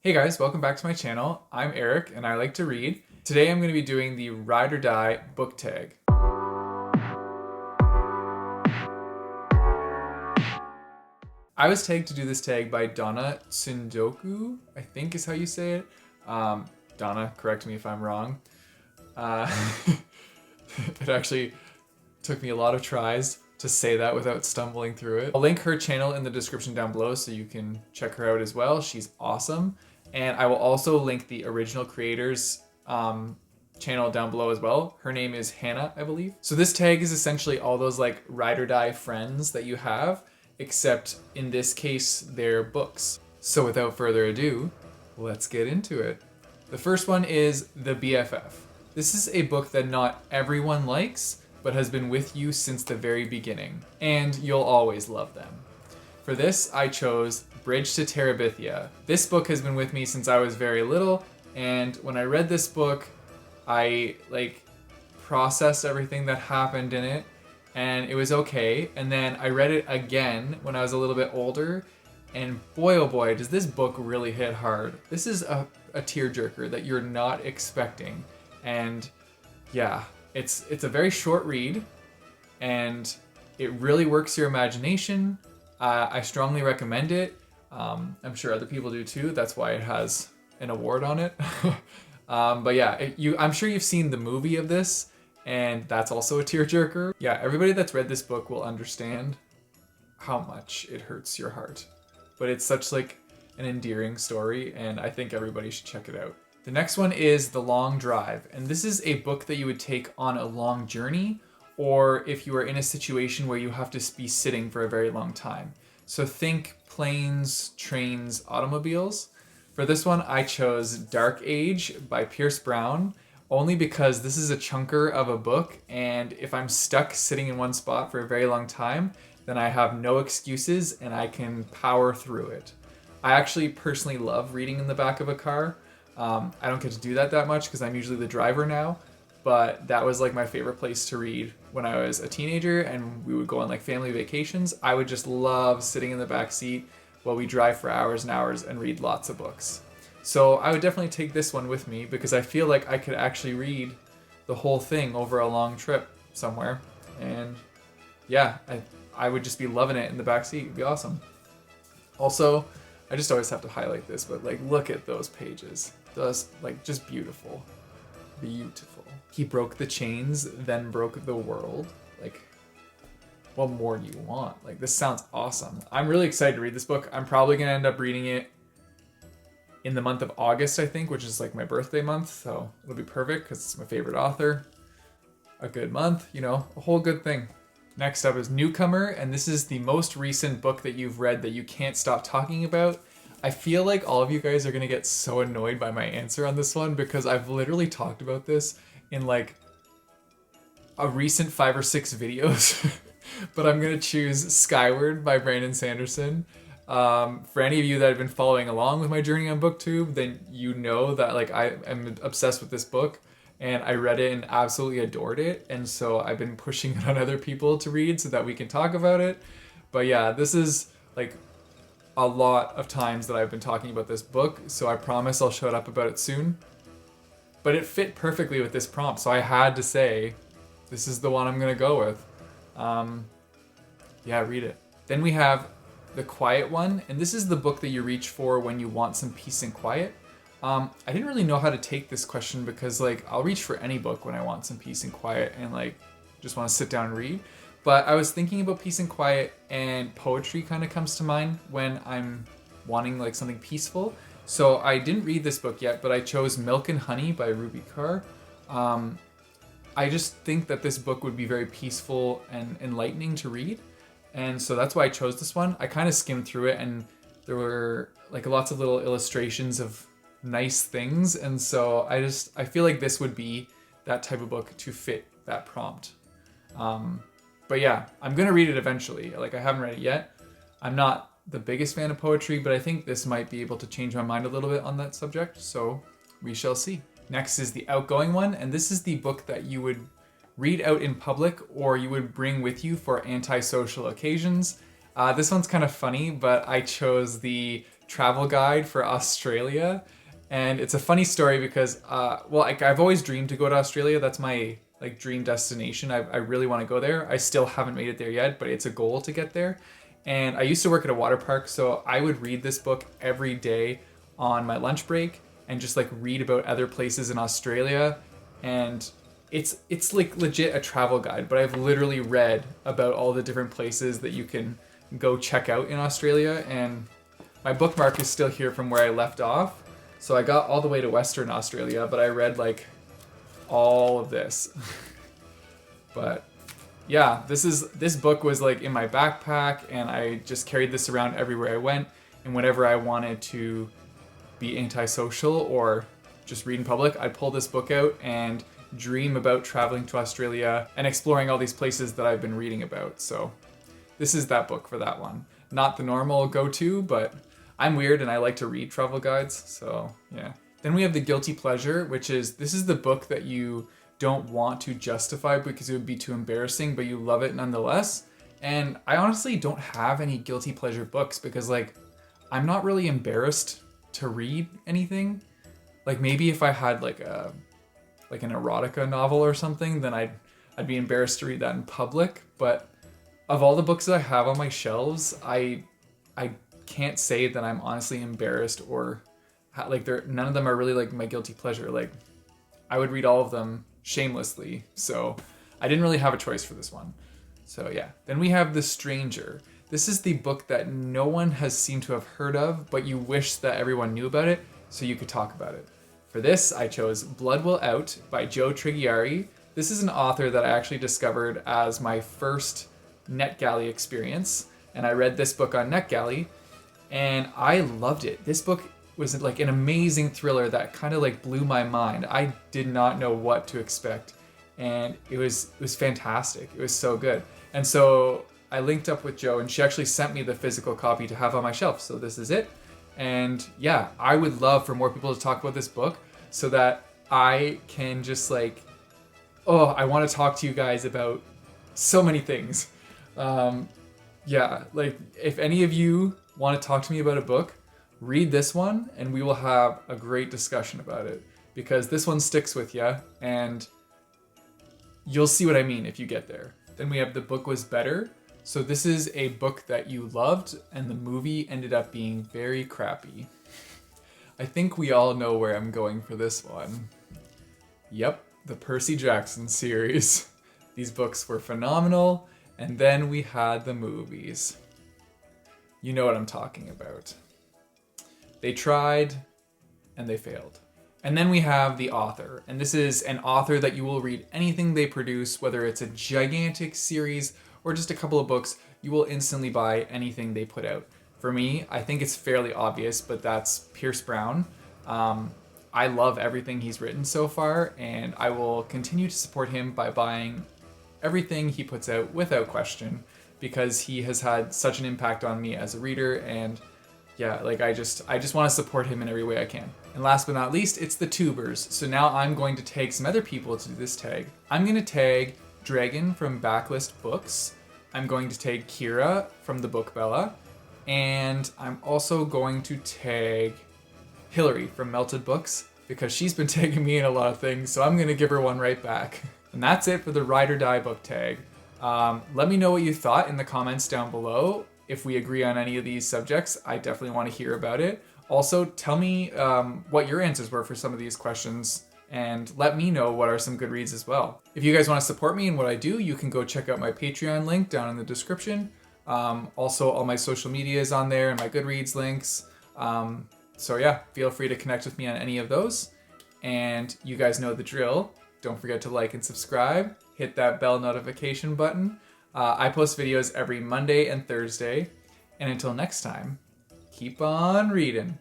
Hey guys, welcome back to my channel. I'm Eric and I like to read. Today I'm going to be doing the Ride or Die book tag. I was tagged to do this tag by Donna Tsundoku, I think is how you say it. Donna, correct me if I'm wrong. Uh, it actually took me a lot of tries to say that without stumbling through it. I'll link her channel in the description down below so you can check her out as well. She's awesome. And I will also link the original creator's channel down below as well. Her name is Hannah, I believe. So this tag is essentially all those like ride or die friends that you have, except in this case, they're books. So without further ado, let's get into it. The first one is The BFF. This is a book that not everyone likes, but has been with you since the very beginning, and you'll always love them. For this, I chose Bridge to Terabithia. This book has been with me since I was very little, and when I read this book, I processed everything that happened in it, and it was okay. And then I read it again when I was a little bit older, and boy oh boy, does this book really hit hard. This is a tearjerker that you're not expecting, and yeah, it's a very short read, and it really works your imagination. I strongly recommend it. I'm sure other people do too. That's why it has an award on it. But yeah, I'm sure you've seen the movie of this, and that's also a tearjerker. Yeah, everybody that's read this book will understand how much it hurts your heart. But it's such an endearing story, and I think everybody should check it out. The next one is The Long Drive, and this is a book that you would take on a long journey, or if you are in a situation where you have to be sitting for a very long time. So think planes, trains, automobiles. For this one, I chose Dark Age by Pierce Brown, only because this is a chunker of a book, and if I'm stuck sitting in one spot for a very long time, then I have no excuses and I can power through it. I actually personally love reading in the back of a car. I don't get to do that much because I'm usually the driver now, but that was my favorite place to read when I was a teenager and we would go on family vacations. I would just love sitting in the back seat while we drive for hours and hours and read lots of books. So I would definitely take this one with me because I feel like I could actually read the whole thing over a long trip somewhere. And yeah, I would just be loving it in the back seat. It'd be awesome. Also, I just always have to highlight this, but look at those pages. Those just beautiful. Beautiful. He broke the chains, then broke the world. What more do you want? This sounds awesome. I'm really excited to read this book. I'm probably gonna end up reading it in the month of August, I think, which is my birthday month, so it'll be perfect because it's my favorite author. A good month, a whole good thing. Next up is Newcomer, and this is the most recent book that you've read that you can't stop talking about. I feel like all of you guys are gonna get so annoyed by my answer on this one because I've literally talked about this in a recent 5 or 6 videos. But I'm gonna choose Skyward by Brandon Sanderson. For any of you that have been following along with my journey on BookTube, then you know that I am obsessed with this book, and I read it and absolutely adored it, and so I've been pushing it on other people to read so that we can talk about it. But yeah, this is a lot of times that I've been talking about this book, so I promise I'll shut up about it soon. But it fit perfectly with this prompt, so I had to say, this is the one I'm gonna go with. Yeah, read it. Then we have The Quiet One, and this is the book that you reach for when you want some peace and quiet. I didn't really know how to take this question because I'll reach for any book when I want some peace and quiet and just want to sit down and read. But I was thinking about peace and quiet, and poetry kind of comes to mind when I'm wanting something peaceful. So I didn't read this book yet, but I chose Milk and Honey by Ruby Carr. I just think that this book would be very peaceful and enlightening to read. And so that's why I chose this one. I kind of skimmed through it and there were lots of little illustrations of nice things. And so I feel like this would be that type of book to fit that prompt. But yeah, I'm going to read it eventually. I haven't read it yet. I'm not the biggest fan of poetry, but I think this might be able to change my mind a little bit on that subject. So we shall see. Next is The Outgoing One, and this is the book that you would read out in public or you would bring with you for antisocial occasions. This one's kind of funny, but I chose the travel guide for Australia. And it's a funny story because, well, I've always dreamed to go to Australia. That's my like dream destination. I really want to go there. I still haven't made it there yet, but it's a goal to get there. And I used to work at a water park, so I would read this book every day on my lunch break and just like read about other places in Australia. And it's like legit a travel guide, but I've literally read about all the different places that you can go check out in Australia. And my bookmark is still here from where I left off. So I got all the way to Western Australia, but I read like all of this. But yeah, this book was like in my backpack, and I just carried this around everywhere I went. And whenever I wanted to be antisocial or just read in public, I'd pull this book out and dream about traveling to Australia and exploring all these places that I've been reading about. So this is that book for that one. Not the normal go-to, but I'm weird and I like to read travel guides, so yeah. Then we have the guilty pleasure, which is, this is the book that you don't want to justify because it would be too embarrassing, but you love it nonetheless. And I honestly don't have any guilty pleasure books because like, I'm not really embarrassed to read anything. Like maybe if I had like an erotica novel or something, then I'd be embarrassed to read that in public. But of all the books that I have on my shelves, I can't say that I'm honestly embarrassed or like none of them are really like my guilty pleasure. Like I would read all of them shamelessly. So I didn't really have a choice for this one. So yeah. Then we have The Stranger. This is the book that no one has seemed to have heard of, but you wish that everyone knew about it so you could talk about it. For this, I chose Blood Will Out by Joe Triggieri. This is an author that I actually discovered as my first NetGalley experience. And I read this book on NetGalley and I loved it. This book was like an amazing thriller that kind of like blew my mind. I did not know what to expect. And it was fantastic. It was so good. And so I linked up with Joe and she actually sent me the physical copy to have on my shelf. So this is it. And yeah, I would love for more people to talk about this book so that I can just like, oh, I want to talk to you guys about so many things. Yeah, like if any of you want to talk to me about a book, read this one and we will have a great discussion about it because this one sticks with you and you'll see what I mean if you get there. Then we have The Book Was Better. So this is a book that you loved and the movie ended up being very crappy. I think we all know where I'm going for this one. Yep, the Percy Jackson series. These books were phenomenal, and then we had the movies. You know what I'm talking about. They tried, and they failed. And then we have the author, and this is an author that you will read anything they produce, whether it's a gigantic series or just a couple of books, you will instantly buy anything they put out. For me, I think it's fairly obvious, but that's Pierce Brown. I love everything he's written so far, and I will continue to support him by buying everything he puts out without question, because he has had such an impact on me as a reader, and yeah, like I just want to support him in every way I can. And last but not least, it's the tubers. So now I'm going to tag some other people to do this tag. I'm going to tag Dragon from Backlist Books. I'm going to tag Kira from the Book Bella. And I'm also going to tag Hillary from Melted Books because she's been tagging me in a lot of things. So I'm going to give her one right back. And that's it for the Ride or Die book tag. Let me know what you thought in the comments down below. If we agree on any of these subjects, I definitely want to hear about it. Also, tell me what your answers were for some of these questions, and let me know what are some good reads as well. If you guys want to support me in what I do, you can go check out my Patreon link down in the description. Also, all my social media is on there and my Goodreads links. So yeah, feel free to connect with me on any of those. And you guys know the drill. Don't forget to like and subscribe. Hit that bell notification button. I post videos every Monday and Thursday. And until next time, keep on reading.